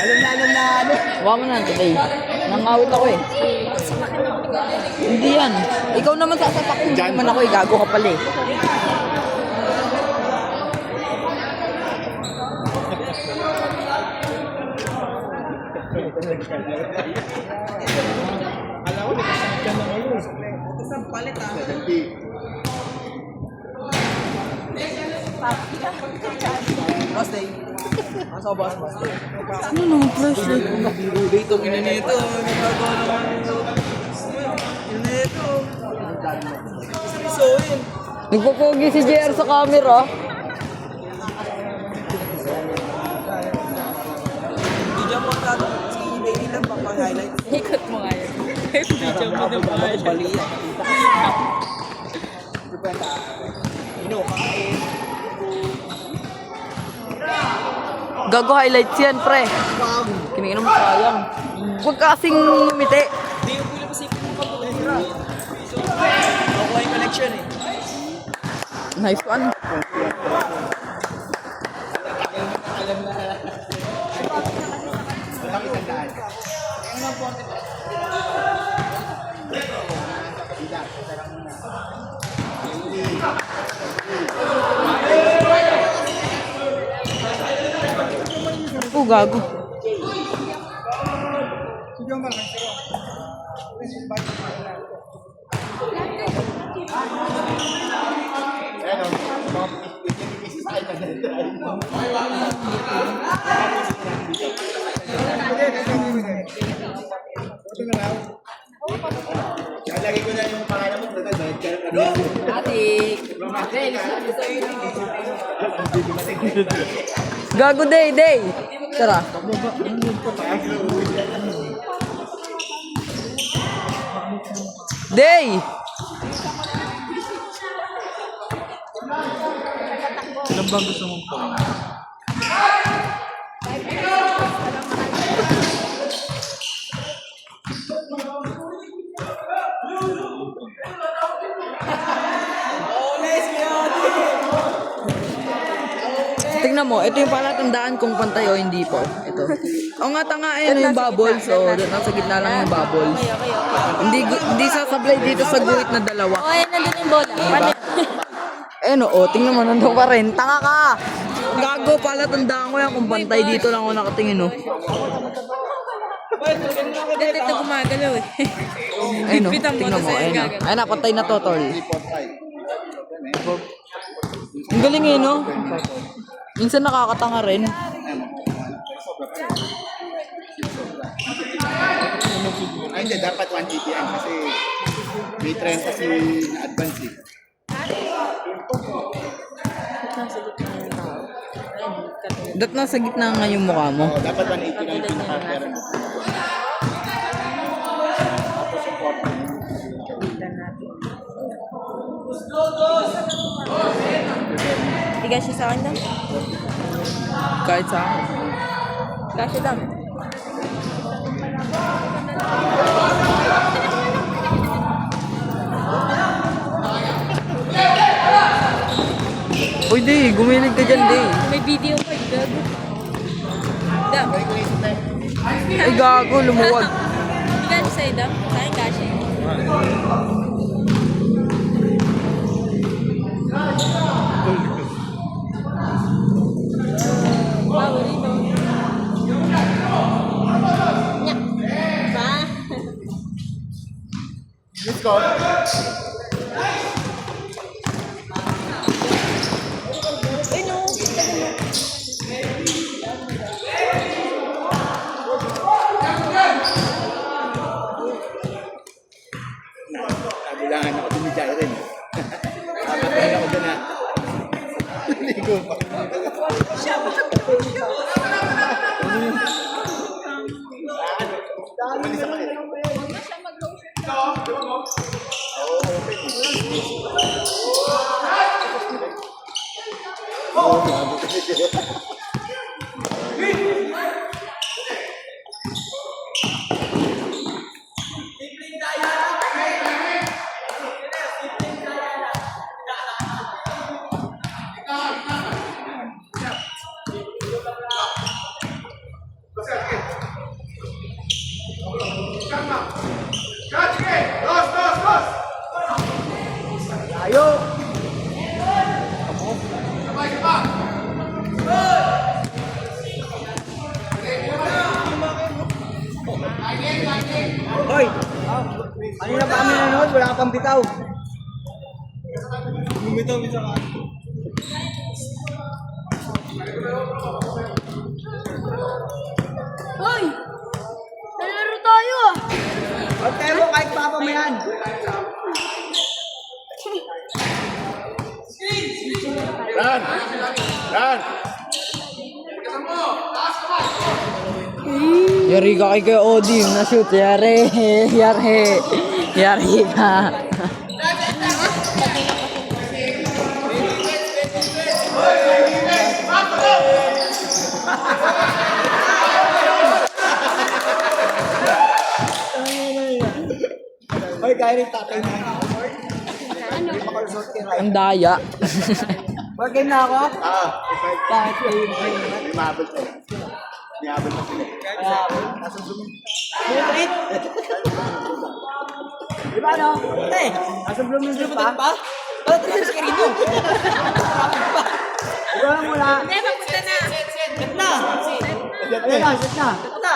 Alam na ano. Huwag mo na today. Nangawit ako eh. Hindi yan. Ikaw naman sasapak. Hindi naman ako eh. Gago ka pala eh. Alam ko, nakasakit ka na ngayon. Ito sa palit ah. 70. Boss day. Asa boss? Ano naman flashlight? Dito, ina nito. Nagagawa naman ito. Ina nito. So, yun. Nagpapogi si JR sa camera. Hindi dyan mo tato. Si Lady lang pang-highlight. Ikot mo nga yun. Video mo na ba? Bali yan. Kakain. Gago highlights yan, pre. Kinigin mo sayang. Huwag kasing ngumiti. Hindi yung pula pasipin mo pa po. So, nakuha yung connection eh. Nice one. Alam na. Walang isang daan. Ayun ang 40. Oh, gago. Lagi ko na yung pangalan mo, bayad ka na Gago day. Tara. Day! Ilang ba gusto mong pa? Tingnan mo, ito yung palatandaan kung pantay o hindi po. Ito. O nga tanga, ayun yung bubbles. So, nasa gitna lang yung bubbles. Hindi sasablay dito sa guhit na dalawa. O, ayan, nandun yung bola. Paano? Ayun o, tingnan mo, nandun pa rin. Tanga ka! Gago, palatandaan ko yan kung pantay dito lang ako nakatingin o. Dito gumagalaw eh. Ayun o, Bibitan mo, tingnan mo. tapos Ayun o. gagalaw. Ayun na, pantay na to, tol. Ang galing eh, no? Minsan nakakatanga rin. Ay, hindi. Dapat 180 yan kasi may 30 kasi na-advance eh. Dat nasa gitna nga yung mukha mo. Oh, dapat 180 lang yung pinaka-pera mo. Tapos yung 40. Tiga siya sa akin daw. Kahit sa akin. Kasya daw. Uy, Day, gumilig ka dyan, Day. May video pa, gago. Daw. Ay, gago, lumuwag. Tiga siya sa'yo daw. Sa akin kasya. Let's go. Nabilangan ako din ni Jairen. Napatayin ako dyan ha. Hindi ko pa. Umalis ako eh. Ayo! Hoy! Kanina pa kami nanood, wala ka pang bitaw. Hoy! Nalaro tayo ah! Huwag tayo mo kahit papa mo yan. Run! Run! Yari ka kay Odi, na-shoot. Yari. Yari. Yari ka. Hoy, kaya rin tatay na. Ang daya. Wag game na ako? Bakit kayo yung may mabot na? May mabot na sila. Nasa zoom. Bulit! Di ba no? Eh, nasa bloom yung zoom pa? Ba't ito yung screen mo? Ikaw lang mula. Hindi, papunta na! Set na! Set na! Set na!